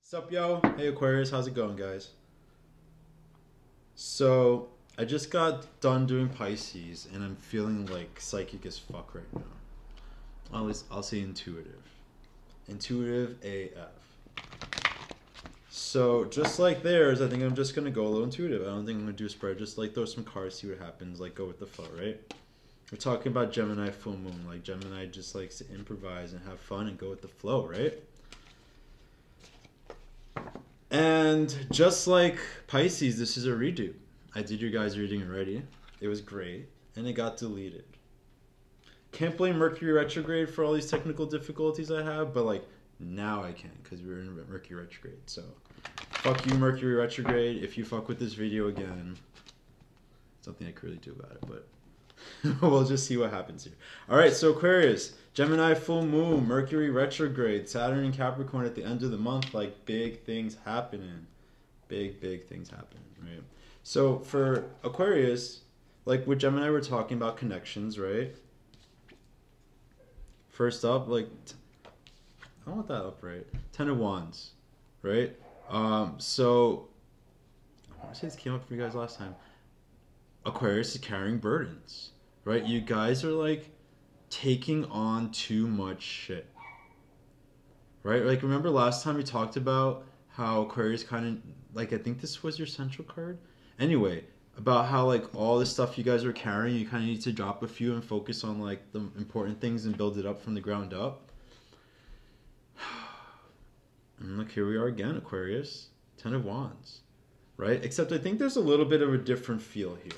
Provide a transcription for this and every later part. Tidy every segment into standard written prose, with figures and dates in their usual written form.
Sup, yo? Hey, Aquarius, how's it going, guys? So, I just got done doing Pisces, and I'm feeling like psychic as fuck right now. At least I'll say intuitive. Intuitive AF. So, just like theirs, I think I'm just gonna go a little intuitive. I don't think I'm gonna do a spread, just like throw some cards, see what happens, like go with the flow, right? We're talking about Gemini full moon. Like, Gemini just likes to improvise and have fun and go with the flow, right? And just like Pisces, this is a redo. I did your guys' reading already. It was great. And it got deleted. Can't blame Mercury Retrograde for all these technical difficulties I have, but like now I can because we're in Mercury Retrograde. So fuck you, Mercury Retrograde. If you fuck with this video again, something I could really do about it, but we'll just see what happens here. All right, so Aquarius, Gemini full moon, Mercury retrograde, Saturn and Capricorn at the end of the month, like big things happening. Big things happening, right? So for Aquarius, like with Gemini, we're talking about connections, right? First up, like, I want that up, right? Ten of Wands, right? So, I want to say this came up for you guys last time. Aquarius is carrying burdens, right? You guys are like taking on too much shit, right? Like, remember last time we talked about how Aquarius kind of, like, I think this was your central card? Anyway, about how, like, all the stuff you guys are carrying, you kind of need to drop a few and focus on, like, the important things and build it up from the ground up. And look, here we are again, Aquarius. Ten of Wands, right? Except I think there's a little bit of a different feel here.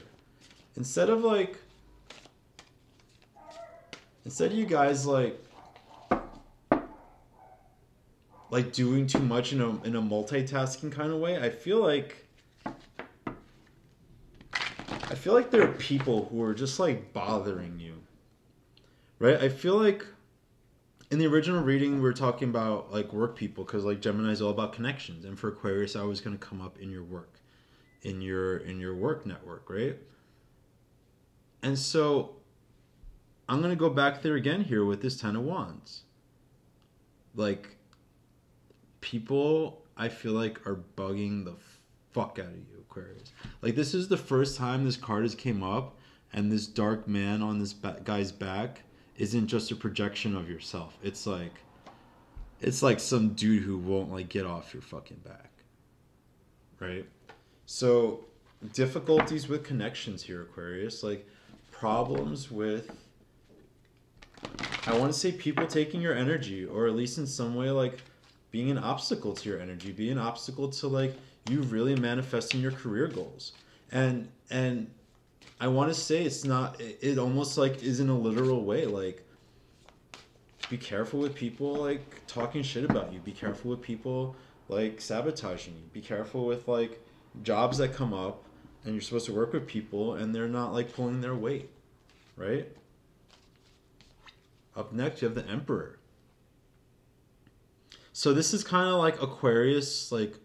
Instead of you guys like doing too much in a multitasking kind of way, I feel like there are people who are just like bothering you, right? I feel like in the original reading we were talking about like work people because like Gemini is all about connections, and for Aquarius I was going to come up in your work, in your work network, right? And so I'm going to go back there again here with this Ten of Wands. Like, people, I feel like, are bugging the fuck out of you, Aquarius. Like, this is the first time this card has came up, and this dark man on this guy's back isn't just a projection of yourself. It's like some dude who won't, like, get off your fucking back. Right? So, difficulties with connections here, Aquarius. Like, problems with, I want to say, people taking your energy, or at least in some way like being an obstacle to your energy, being an obstacle to like you really manifesting your career goals. And I want to say it's not, it almost like is in a literal way, like be careful with people like talking shit about you, be careful with people like sabotaging you, be careful with like jobs that come up and you're supposed to work with people and they're not like pulling their weight, right? Up next, you have the Emperor. So this is kind of like Aquarius, like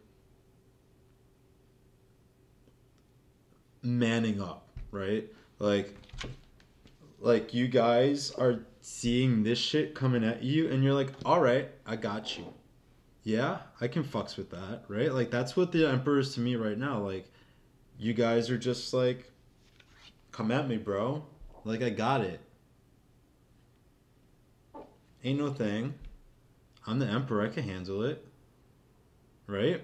manning up, right? Like you guys are seeing this shit coming at you and you're like, all right, I got you. Yeah, I can fucks with that, right? Like that's what the Emperor is to me right now. Like, you guys are just like, come at me, bro. Like, I got it. Ain't no thing. I'm the Emperor. I can handle it. Right?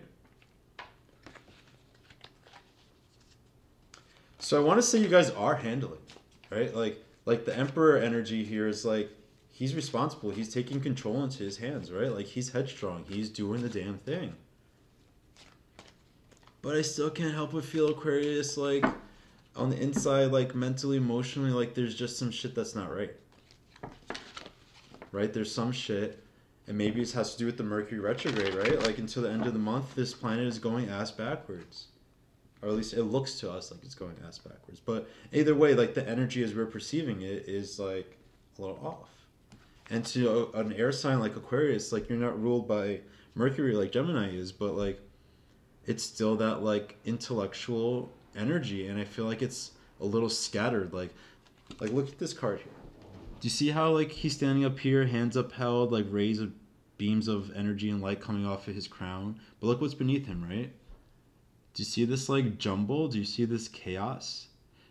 So I want to say you guys are handling, right? Like the Emperor energy here is like, he's responsible. He's taking control into his hands, right? Like, he's headstrong. He's doing the damn thing. But I still can't help but feel, Aquarius, like, on the inside, like, mentally, emotionally, like, there's just some shit that's not right. Right? There's some shit, and maybe it has to do with the Mercury retrograde, right? Like, until the end of the month, this planet is going ass backwards. Or at least it looks to us like it's going ass backwards. But either way, like, the energy as we're perceiving it is, like, a little off. And to an air sign like Aquarius, like, you're not ruled by Mercury like Gemini is, but, like, it's still that like intellectual energy, and I feel like it's a little scattered. Like look at this card here. Do you see how like he's standing up here, hands upheld, like raised beams of energy and light coming off of his crown. But look what's beneath him, right? Do you see this like jumble? Do you see this chaos?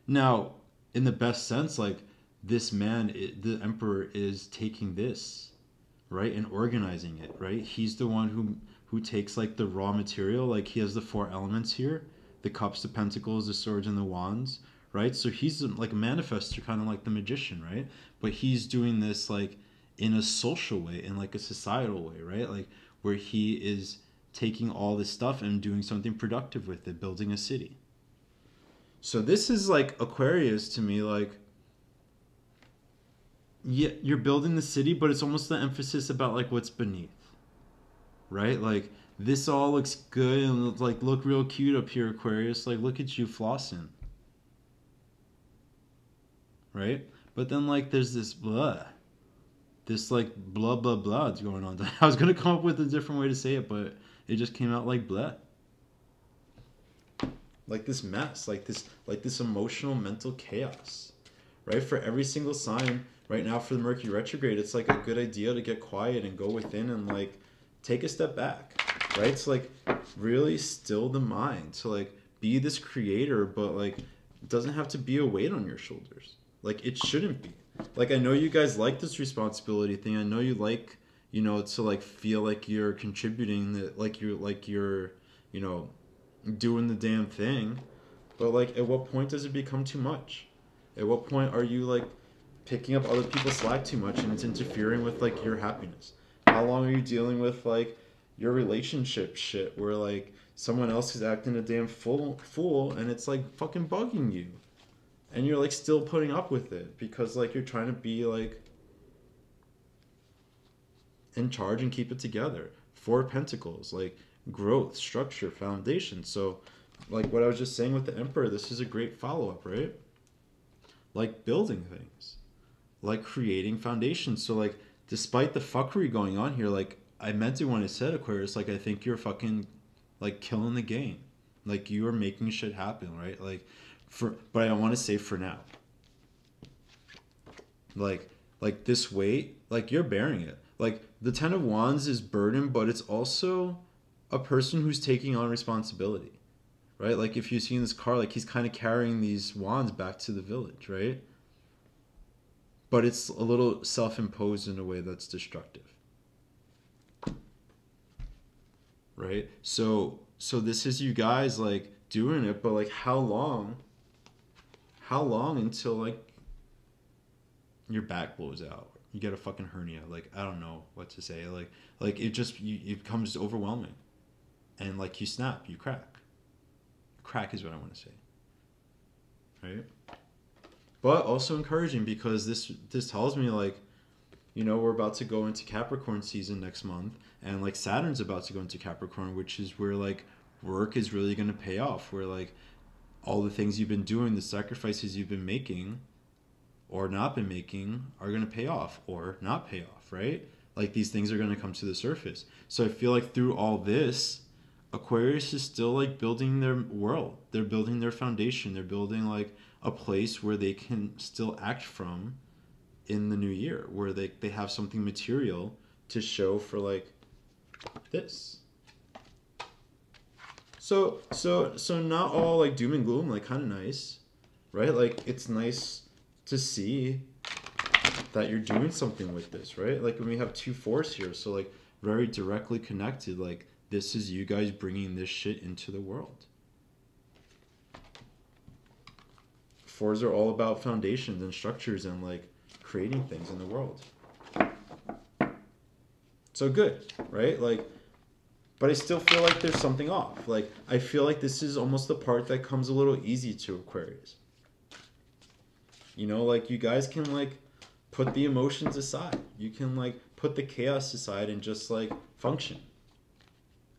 Now, in the best sense, like this man, the emperor, is taking this, right, and organizing it, right? He's the one who takes like the raw material, like he has the four elements here, the cups, the pentacles, the swords, and the wands, right? So he's like a manifester, kind of like the magician, right? But he's doing this like in a social way, in like a societal way, right? Like where he is taking all this stuff and doing something productive with it, building a city. So this is like Aquarius to me, like, yeah, you're building the city, but it's almost the emphasis about like what's beneath, right? Like this all looks good and like look real cute up here, Aquarius. Like look at you flossing, right? But then like there's this blah, this like blah blah blah that's going on. I was gonna come up with a different way to say it, but it just came out like blah. Like this mess, like this emotional mental chaos, right? For every single sign right now for the Mercury retrograde, it's like a good idea to get quiet and go within and like take a step back, right? To like really still the mind, to like be this creator, but like it doesn't have to be a weight on your shoulders. Like it shouldn't be. Like I know you guys like this responsibility thing. I know you like, you know, to like feel like you're contributing, that like you're, you know, doing the damn thing. But like at what point does it become too much? At what point are you like picking up other people's slack too much and it's interfering with like your happiness? How long are you dealing with like your relationship shit where like someone else is acting a damn fool and it's like fucking bugging you and you're like still putting up with it because like you're trying to be like in charge and keep it together? Four of Pentacles, like growth, structure, foundation. So like what I was just saying with the Emperor, this is a great follow-up, right? Like building things, like creating foundations. So like despite the fuckery going on here, like I meant it when I said Aquarius, like I think you're fucking like killing the game. Like you are making shit happen, right? Like but I want to say for now. Like this weight, like you're bearing it. Like the Ten of Wands is burden, but it's also a person who's taking on responsibility, right? Like if you see in this car, like he's kind of carrying these wands back to the village, right? But it's a little self-imposed in a way that's destructive, right? So this is you guys like doing it, but like how long until like your back blows out, you get a fucking hernia? Like I don't know what to say. Like it just it becomes overwhelming. And like you snap, you crack. Crack is what I want to say, right? But also encouraging because this tells me like, you know, we're about to go into Capricorn season next month, and like Saturn's about to go into Capricorn, which is where like work is really going to pay off. Where like all the things you've been doing, the sacrifices you've been making, or not been making, are going to pay off or not pay off, right? Like these things are going to come to the surface. So I feel like through all this, Aquarius is still like building their world. They're building their foundation. They're building like a place where they can still act from in the new year, where they have something material to show for like this. So not all like doom and gloom, like kind of nice, right? Like it's nice to see that you're doing something with this, right? Like when we have two fours here, so like very directly connected, like this is you guys bringing this shit into the world. Fours are all about foundations and structures and like creating things in the world. So good, right? Like, but I still feel like there's something off. Like I feel like this is almost the part that comes a little easy to Aquarius. You know, like you guys can like put the emotions aside. You can like put the chaos aside and just like function.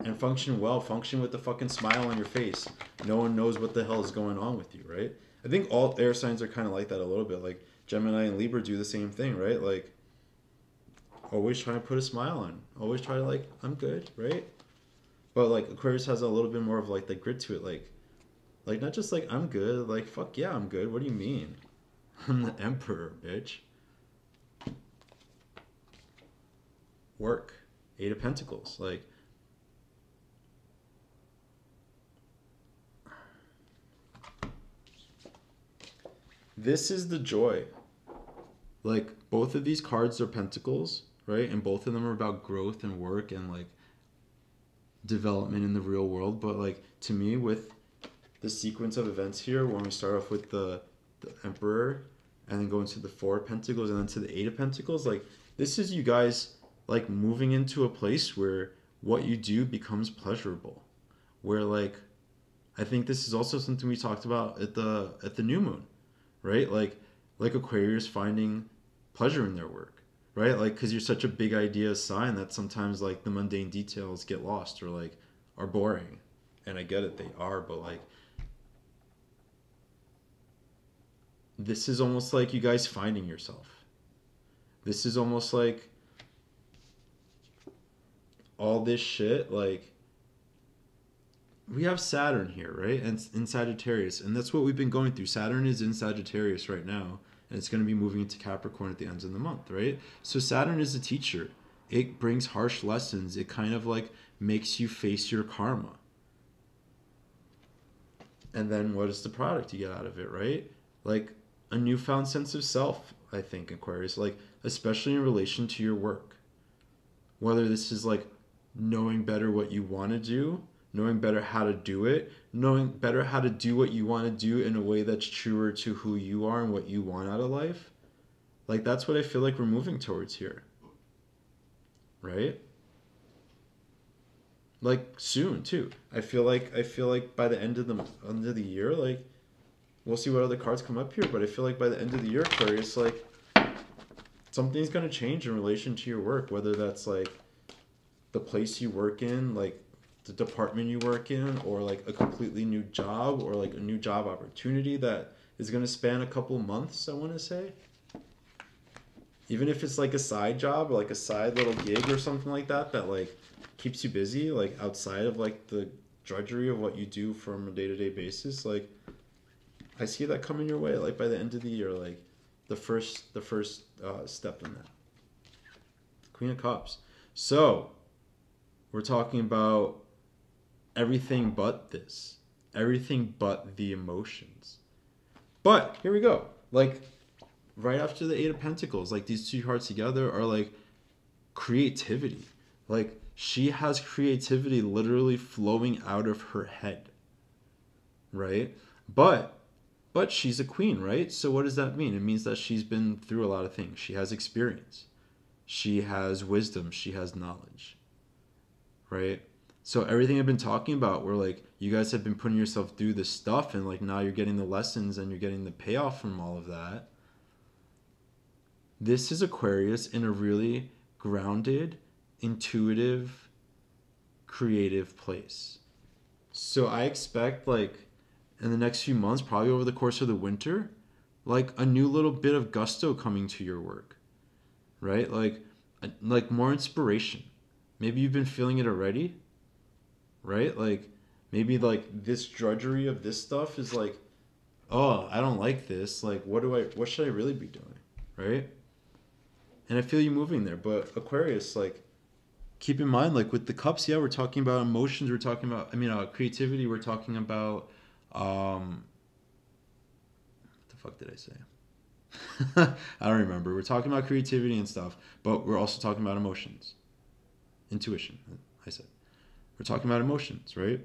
And function well, function with the fucking smile on your face. No one knows what the hell is going on with you, right? I think all air signs are kind of like that a little bit. Like Gemini and Libra do the same thing, right? Like always trying to put a smile on. Always try to like, I'm good, right? But like Aquarius has a little bit more of like the grit to it. Like not just like, I'm good. Like, fuck yeah, I'm good. What do you mean? I'm the emperor, bitch. Work. Eight of Pentacles. Like, this is the joy. Like, both of these cards are pentacles, right? And both of them are about growth and work and like development in the real world. But like, to me, with the sequence of events here, when we start off with the Emperor and then go into the Four of Pentacles and then to the Eight of Pentacles, like, this is you guys like moving into a place where what you do becomes pleasurable. Where like, I think this is also something we talked about at the new moon, right? Like Aquarius finding pleasure in their work, right? Like, because you're such a big idea sign that sometimes like the mundane details get lost or like are boring. And I get it, they are, but like, this is almost like you guys finding yourself. This is almost like all this shit, like, we have Saturn here, right? And in Sagittarius. And that's what we've been going through. Saturn is in Sagittarius right now. And it's going to be moving into Capricorn at the end of the month, right? So Saturn is a teacher. It brings harsh lessons. It kind of like makes you face your karma. And then what is the product you get out of it, right? Like a newfound sense of self, I think, Aquarius. Like, especially in relation to your work. Whether this is like knowing better what you want to do, knowing better how to do it, knowing better how to do what you want to do in a way that's truer to who you are and what you want out of life. Like, that's what I feel like we're moving towards here. Right? Like, soon, too. I feel like by the end of the year, like, we'll see what other cards come up here, but I feel like by the end of the year, Aquarius, like, something's going to change in relation to your work, whether that's, like, the place you work in, like, the department you work in, or like a completely new job, or like a new job opportunity that is going to span a couple months, I want to say. Even if it's like a side job or like a side little gig or something like that that like keeps you busy, like outside of like the drudgery of what you do from a day-to-day basis, like I see that coming your way like by the end of the year, like the first step in that. Queen of Cups. So we're talking about everything but this. Everything but the emotions. But here we go. Like, right after the Eight of Pentacles, like these two cards together are like creativity. Like, she has creativity literally flowing out of her head. Right? But she's a queen, right? So what does that mean? It means that she's been through a lot of things. She has experience. She has wisdom. She has knowledge. Right? So everything I've been talking about, where like you guys have been putting yourself through this stuff and like now you're getting the lessons and you're getting the payoff from all of that. This is Aquarius in a really grounded, intuitive, creative place. So I expect like in the next few months, probably over the course of the winter, like a new little bit of gusto coming to your work, right? Like more inspiration. Maybe you've been feeling it already, right? Like maybe like this drudgery of this stuff is like, oh, I don't like this. Like, what should I really be doing, right? And I feel you moving there. But Aquarius, like, keep in mind, like with the cups, yeah, we're talking about emotions. We're talking about, creativity. We're talking about, what the fuck did I say? I don't remember. We're talking about creativity and stuff, but we're also talking about emotions. Intuition, I said. We're talking about emotions, right?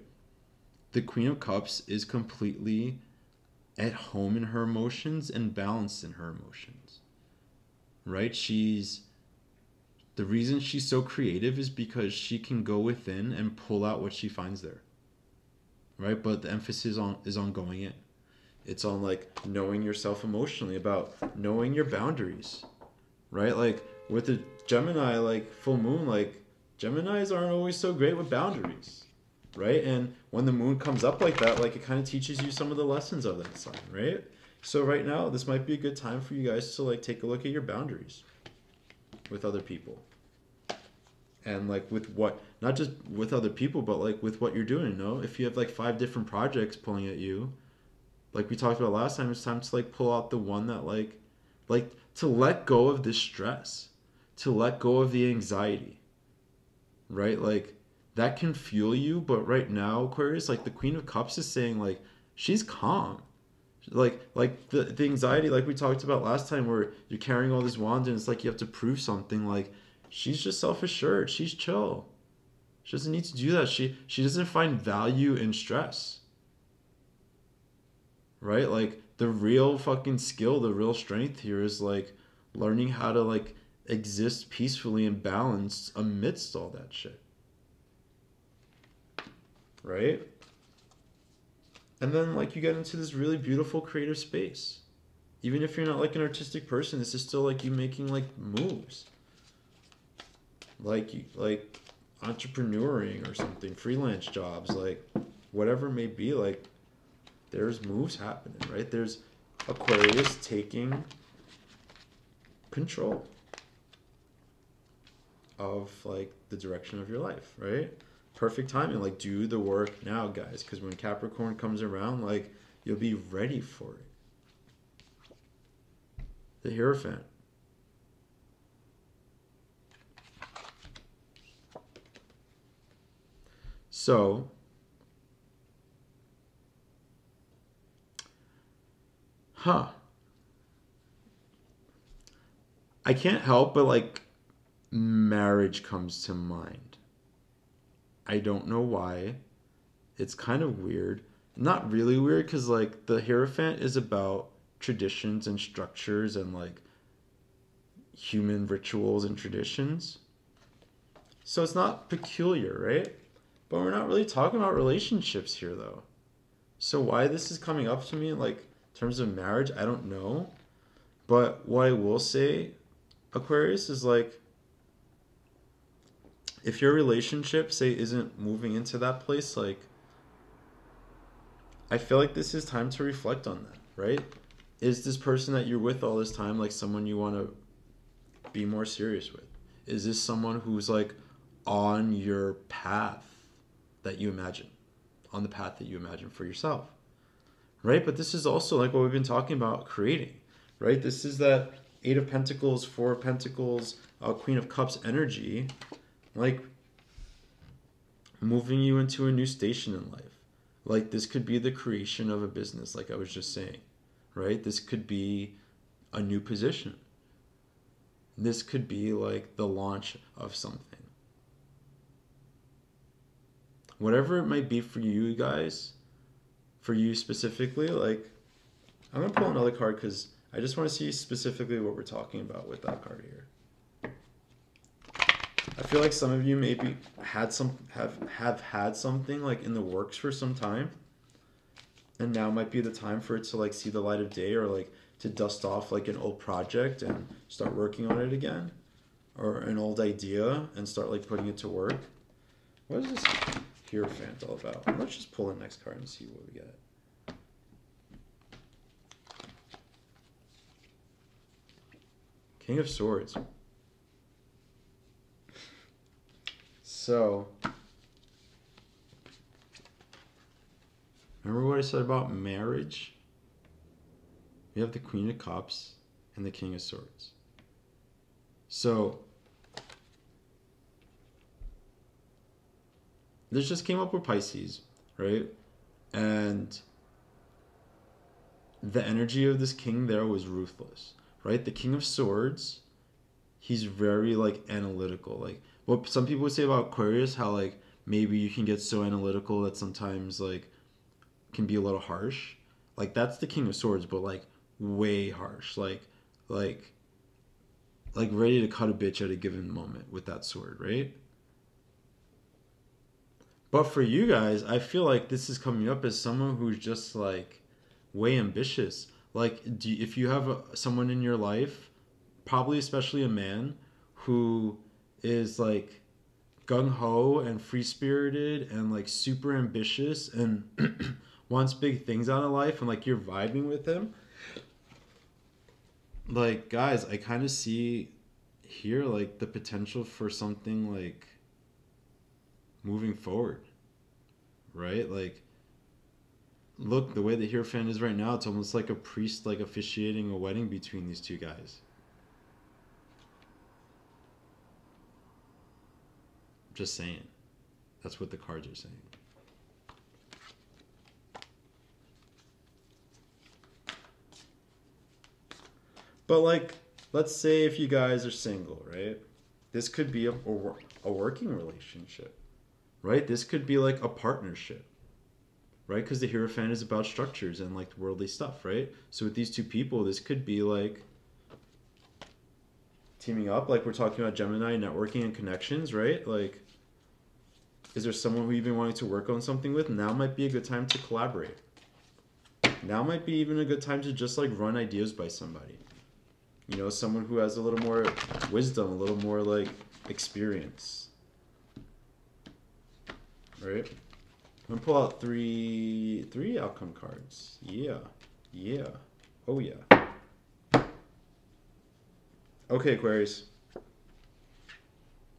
The Queen of Cups is completely at home in her emotions and balanced in her emotions, right? The reason she's so creative is because she can go within and pull out what she finds there, right? But the emphasis is on going in. It's on like knowing yourself emotionally, about knowing your boundaries, right? Like with the Gemini, like full moon, like Geminis aren't always so great with boundaries, right? And when the moon comes up like that, like it kind of teaches you some of the lessons of that sign, right? So right now, this might be a good time for you guys to like take a look at your boundaries with other people. And like with what, not just with other people, but like with what you're doing, If you have like 5 different projects pulling at you, like we talked about last time, it's time to like pull out the one that like to let go of this stress, to let go of the anxiety, right? Like that can fuel you, but right now, Aquarius, like the Queen of Cups is saying like she's calm. Like the anxiety like we talked about last time where you're carrying all this wand and it's like you have to prove something, like she's just self-assured, she's chill. She doesn't need to do that. She doesn't find value in stress. Right? Like the real fucking skill, the real strength here is like learning how to like exist peacefully and balanced amidst all that shit. Right? And then like you get into this really beautiful creative space. Even if you're not like an artistic person, this is still like you making like moves. Like entrepreneuring or something, freelance jobs, like whatever it may be, like there's moves happening, right? There's Aquarius taking control of like the direction of your life, right? Perfect timing. Like do the work now, guys, because when Capricorn comes around, like you'll be ready for it. The Hierophant. So I can't help but like marriage comes to mind. I don't know why. It's kind of weird. Not really weird because like the Hierophant is about traditions and structures and like human rituals and traditions. So it's not peculiar, right? But we're not really talking about relationships here though. So why this is coming up to me like in terms of marriage, I don't know. But what I will say, Aquarius, is like if your relationship, say, isn't moving into that place, like I feel like this is time to reflect on that, right? Is this person that you're with all this time like someone you want to be more serious with? Is this someone who's like on your path that you imagine, on the path that you imagine for yourself, right? But this is also like what we've been talking about creating, right? This is that Eight of Pentacles, Four of Pentacles, Queen of Cups energy, like moving you into a new station in life. Like this could be the creation of a business, like I was just saying, right? This could be a new position. This could be like the launch of something. Whatever it might be for you guys, for you specifically, like I'm gonna pull another card because I just want to see specifically what we're talking about with that card here. I feel like some of you maybe have had something like in the works for some time, and now might be the time for it to like see the light of day, or like to dust off like an old project and start working on it again, or an old idea and start like putting it to work. What is this Hierophant all about? Let's just pull the next card and see what we get. King of Swords. So, remember what I said about marriage? We have the Queen of Cups and the King of Swords. So, this just came up with Pisces, right? And the energy of this king there was ruthless, right? The King of Swords, he's very like analytical. Like what some people would say about Aquarius, how like maybe you can get so analytical that sometimes like can be a little harsh. Like that's the King of Swords, but like way harsh. Like ready to cut a bitch at a given moment with that sword, right? But for you guys, I feel like this is coming up as someone who's just like way ambitious. Like if you have someone in your life, probably especially a man, who is like gung-ho and free-spirited and like super ambitious and wants big things out of life, and like you're vibing with him, like guys, I kind of see here like the potential for something like moving forward, right? Like look, the way the Hierophant is right now, it's almost like a priest like officiating a wedding between these two guys. Just saying. That's what the cards are saying. But like, let's say if you guys are single, right? This could be a working relationship, right? This could be like a partnership, right? Because the Hierophant is about structures and like worldly stuff, right? So with these two people, this could be like teaming up, like we're talking about Gemini, networking and connections, right? Like, is there someone who you've been wanting to work on something with? Now might be a good time to collaborate. Now might be even a good time to just like run ideas by somebody. You know, someone who has a little more wisdom, a little more like experience. Right? I'm gonna pull out three outcome cards. Yeah. Yeah. Oh yeah. Okay, Aquarius.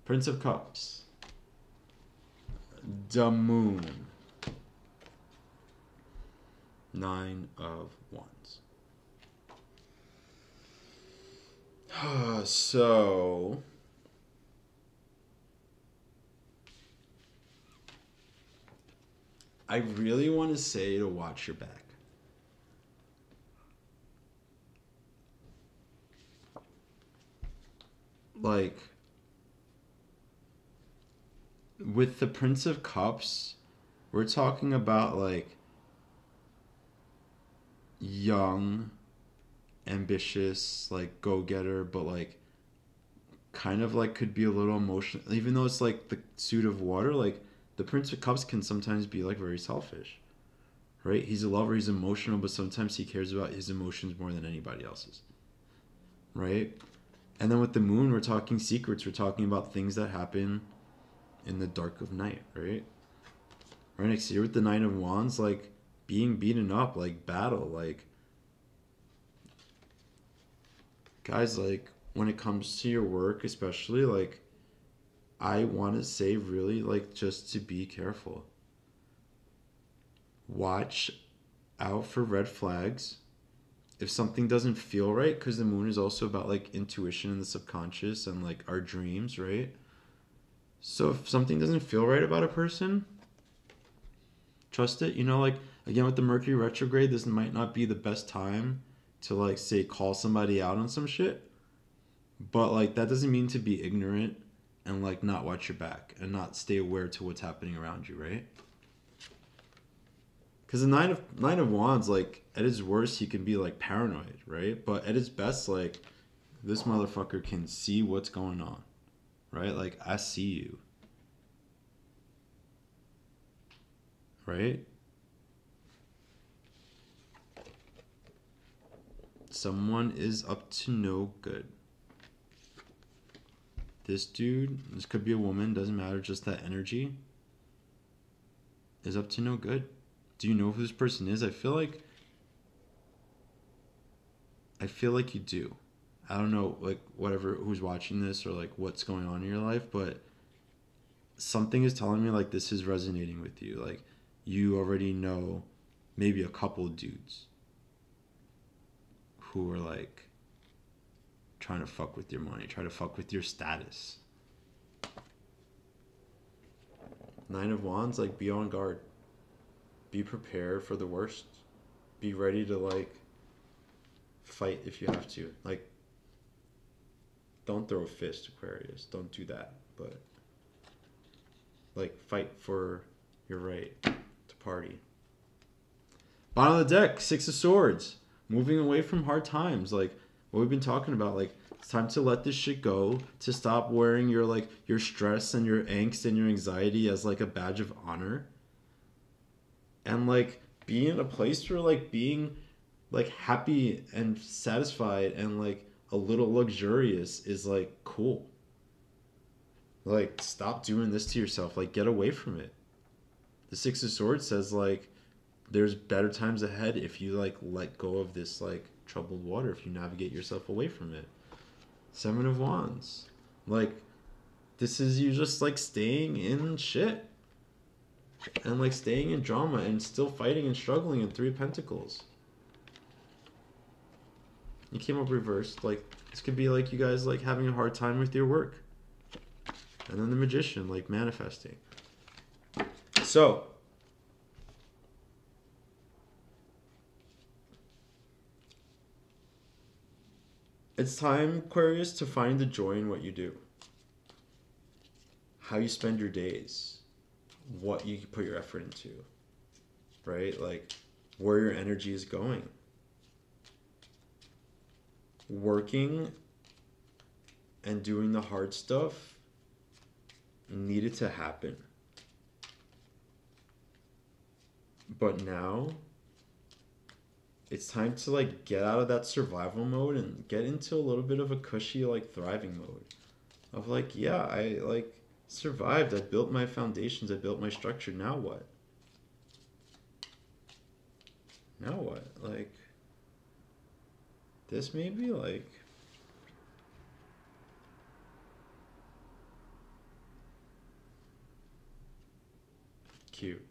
Prince of Cups. The Moon. 9 of Wands. So I really want to say to watch your back. Like, with the Prince of Cups, we're talking about like young, ambitious, like go-getter, but like kind of like could be a little emotional, even though it's like the suit of water. Like the Prince of Cups can sometimes be like very selfish, right? He's a lover, he's emotional, but sometimes he cares about his emotions more than anybody else's, right? And then with the Moon, we're talking secrets, we're talking about things that happen in the dark of night, right? Right next year with the 9 of Wands, like being beaten up, like battle, like guys, like when it comes to your work, especially, like I want to say really like just to be careful. Watch out for red flags. If something doesn't feel right, because the Moon is also about like intuition and the subconscious and like our dreams, right? So if something doesn't feel right about a person, trust it. You know, like again with the Mercury retrograde, this might not be the best time to like say call somebody out on some shit. But like that doesn't mean to be ignorant and like not watch your back and not stay aware to what's happening around you, right? Because the nine of Wands, like at his worst, he can be like paranoid, right? But at his best, like this motherfucker can see what's going on, right? Like I see you, right? Someone is up to no good. This dude, this could be a woman, doesn't matter, just that energy is up to no good. Do you know who this person is? I feel like you do. I don't know, like, whatever, who's watching this or, like, what's going on in your life, but something is telling me, like, this is resonating with you. Like, you already know maybe a couple dudes who are, like, trying to fuck with your money, try to fuck with your status. 9 of Wands, like, be on guard. Be prepared for the worst. Be ready to, like, fight if you have to. Like, don't throw a fist, Aquarius. Don't do that. But, like, fight for your right to party. Bottom of the deck, 6 of Swords. Moving away from hard times. Like, what we've been talking about. Like, it's time to let this shit go. To stop wearing your, like, your stress and your angst and your anxiety as, like, a badge of honor. And, like, be in a place where, like, being, like, happy and satisfied and, like, a little luxurious is, like, cool. Like, stop doing this to yourself. Like, get away from it. The 6 of Swords says, like, there's better times ahead if you, like, let go of this, like, troubled water, if you navigate yourself away from it. 7 of Wands. Like, this is you just, like, staying in shit. And, like, staying in drama and still fighting and struggling in 3 of Pentacles. You came up reversed. Like, this could be, like, you guys, like, having a hard time with your work. And then the Magician, like manifesting. So, it's time, Aquarius, to find the joy in what you do. How you spend your days. What you put your effort into. Right? Like, where your energy is going. Working and doing the hard stuff needed to happen. But now, it's time to like get out of that survival mode and get into a little bit of a cushy like thriving mode. Of like, yeah, I like survived. I built my foundations. I built my structure. Now what? Now what? Like, this maybe like... Cute.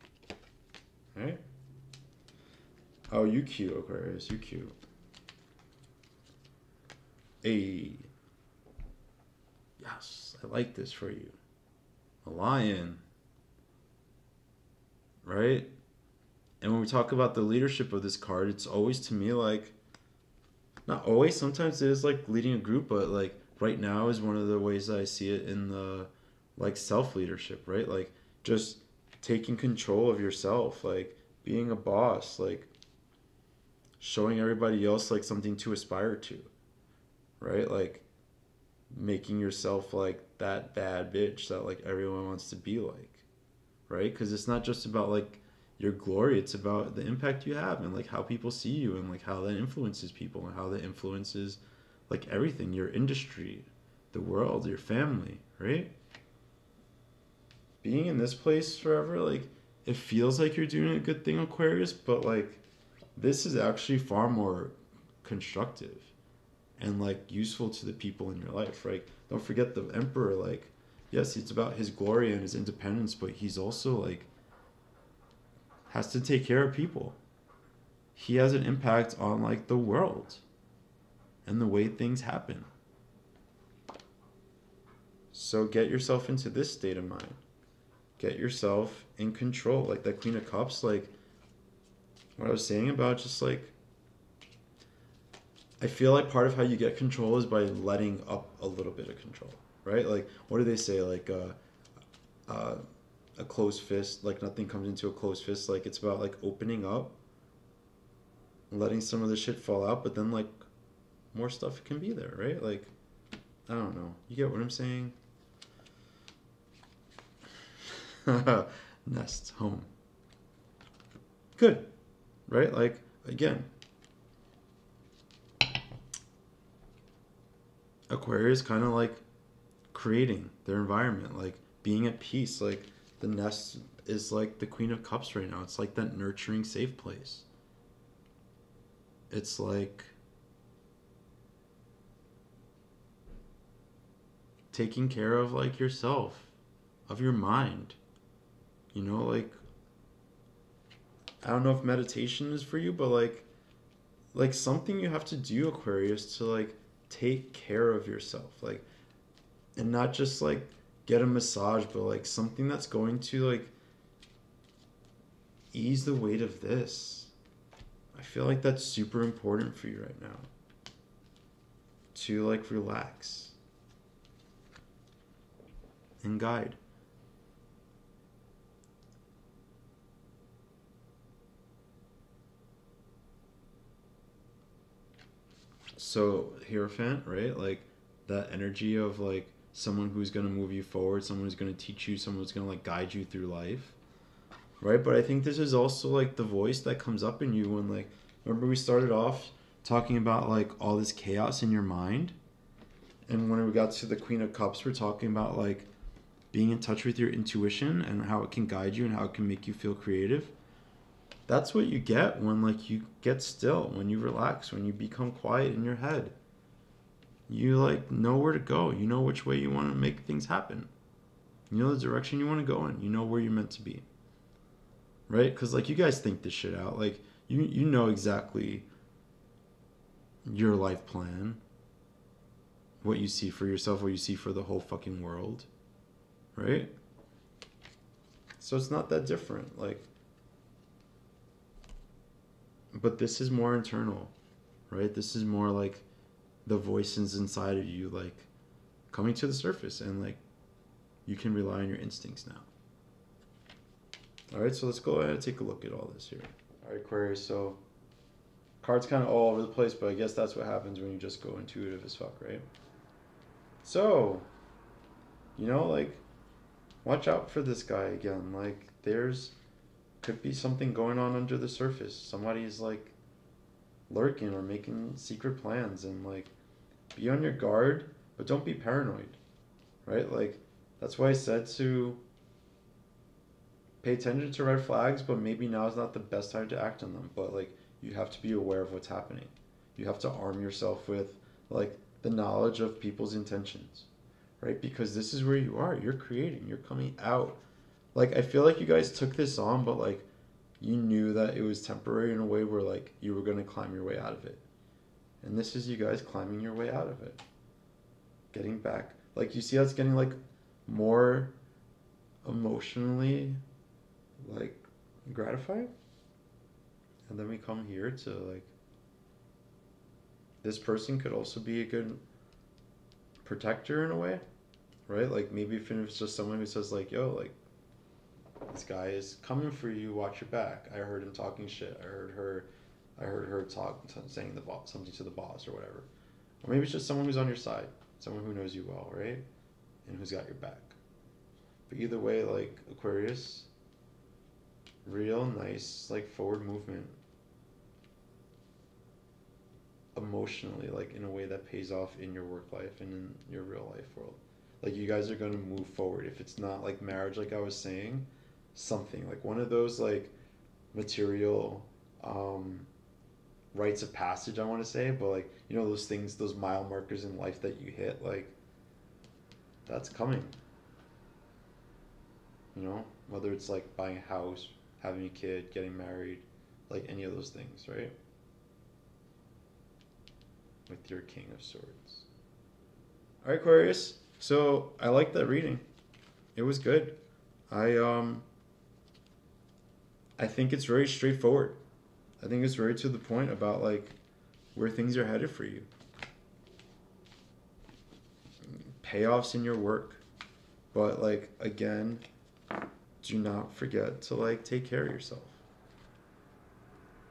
Right? Oh, you cute, Aquarius. You cute. Hey. Yes, I like this for you. A lion. Right? And when we talk about the leadership of this card, it's always to me like... Not always. Sometimes it is like leading a group, but like right now is one of the ways that I see it in the like self-leadership, right? Like just taking control of yourself, like being a boss, like showing everybody else like something to aspire to, right? Like making yourself like that bad bitch that like everyone wants to be like, right? Because it's not just about like your glory, it's about the impact you have and like how people see you and like how that influences people and how that influences like everything, your industry, the world, your family, right? Being in this place forever, like it feels like you're doing a good thing, Aquarius, but like this is actually far more constructive and like useful to the people in your life, right? Don't forget the emperor, like yes, it's about his glory and his independence, but he's also like has to take care of people. He has an impact on like the world and the way things happen. So get yourself into this state of mind. Get yourself in control. Like that Queen of Cups, like what I was saying about just like, I feel like part of how you get control is by letting up a little bit of control, right? Like, what do they say? Like, a closed fist, like nothing comes into a closed fist. Like it's about like opening up, letting some of the shit fall out, but then like more stuff can be there, right? Like, I don't know. You get what I'm saying? Nest, home. Good, right? Like, again, Aquarius kind of like creating their environment, like being at peace. Like the nest is like the Queen of Cups right now. It's like that nurturing, safe place. It's like taking care of like yourself, of your mind. You know, like I don't know if meditation is for you, but like something you have to do, Aquarius, to like take care of yourself, like, and not just like get a massage, but like something that's going to like ease the weight of this. I feel like that's super important for you right now, to like relax and guide. So Hierophant, right? Like that energy of like someone who's going to move you forward, someone who's going to teach you, someone who's going to like guide you through life, right? But I think this is also like the voice that comes up in you when like, remember we started off talking about like all this chaos in your mind, and when we got to the Queen of Cups, we're talking about like being in touch with your intuition and how it can guide you and how it can make you feel creative. That's what you get when like you get still, when you relax, when you become quiet in your head. You like know where to go. You know which way you want to make things happen. You know the direction you want to go in. You know where you're meant to be. Right? Because like you guys think this shit out. Like you know exactly your life plan. What you see for yourself, what you see for the whole fucking world. right? So it's not that different. Like, but this is more internal, right? This is more like the voices inside of you, like coming to the surface, and like you can rely on your instincts now. All right, so let's go ahead and take a look at all this here. All right, Aquarius, so cards kind of all over the place, but I guess that's what happens when you just go intuitive as fuck, right? So, you know, like, watch out for this guy again. Like, there's could be something going on under the surface. Somebody's like lurking or making secret plans, and like, be on your guard, but don't be paranoid, right? Like, that's why I said to pay attention to red flags, but maybe now is not the best time to act on them. But like, you have to be aware of what's happening. You have to arm yourself with like the knowledge of people's intentions, right? Because this is where you are. You're creating. You're coming out. Like, I feel like you guys took this on, but like, you knew that it was temporary in a way where like you were gonna climb your way out of it. And this is you guys climbing your way out of it. Getting back. Like, you see how it's getting like more emotionally like gratified? And then we come here to like, this person could also be a good protector in a way, right? Like, maybe if it's just someone who says like, yo, like, this guy is coming for you, watch your back. I heard him talking shit. I heard her saying something to the boss or whatever. Or maybe it's just someone who's on your side, someone who knows you well, right? And who's got your back. But either way, like, Aquarius, real nice, like, forward movement. Emotionally, like, in a way that pays off in your work life and in your real life world. Like, you guys are going to move forward. If it's not, like, marriage, like I was saying, something. Like, one of those, like, material rites of passage, I want to say. But, like, you know, those things, those mile markers in life that you hit, like, that's coming. You know? Whether it's, like, buying a house, having a kid, getting married, like, any of those things, right? With your King of Swords. All right, Aquarius. So I like that reading. It was good. I think it's very straightforward. I think it's very to the point about like where things are headed for you. Payoffs in your work. But like, again, do not forget to like take care of yourself.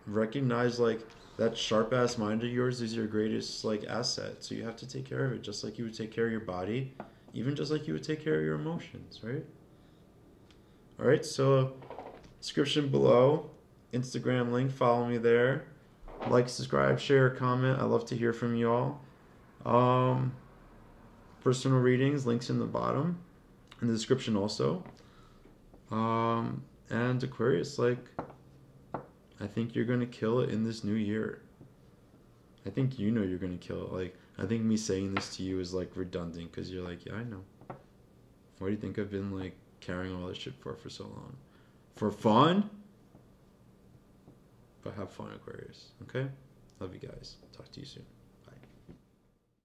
Recognize like that sharp ass mind of yours is your greatest like asset. So you have to take care of it just like you would take care of your body, even just like you would take care of your emotions, right? All right, so description below, Instagram link, follow me there. Like, subscribe, share, comment. I love to hear from y'all. Personal readings, links in the bottom, in the description also. And Aquarius, like, I think you're gonna kill it in this new year. I think you know you're gonna kill it. Like, I think me saying this to you is like redundant because you're like, yeah, I know. Why do you think I've been like carrying all this shit for so long? For fun? But have fun, Aquarius. Okay? Love you guys. Talk to you soon.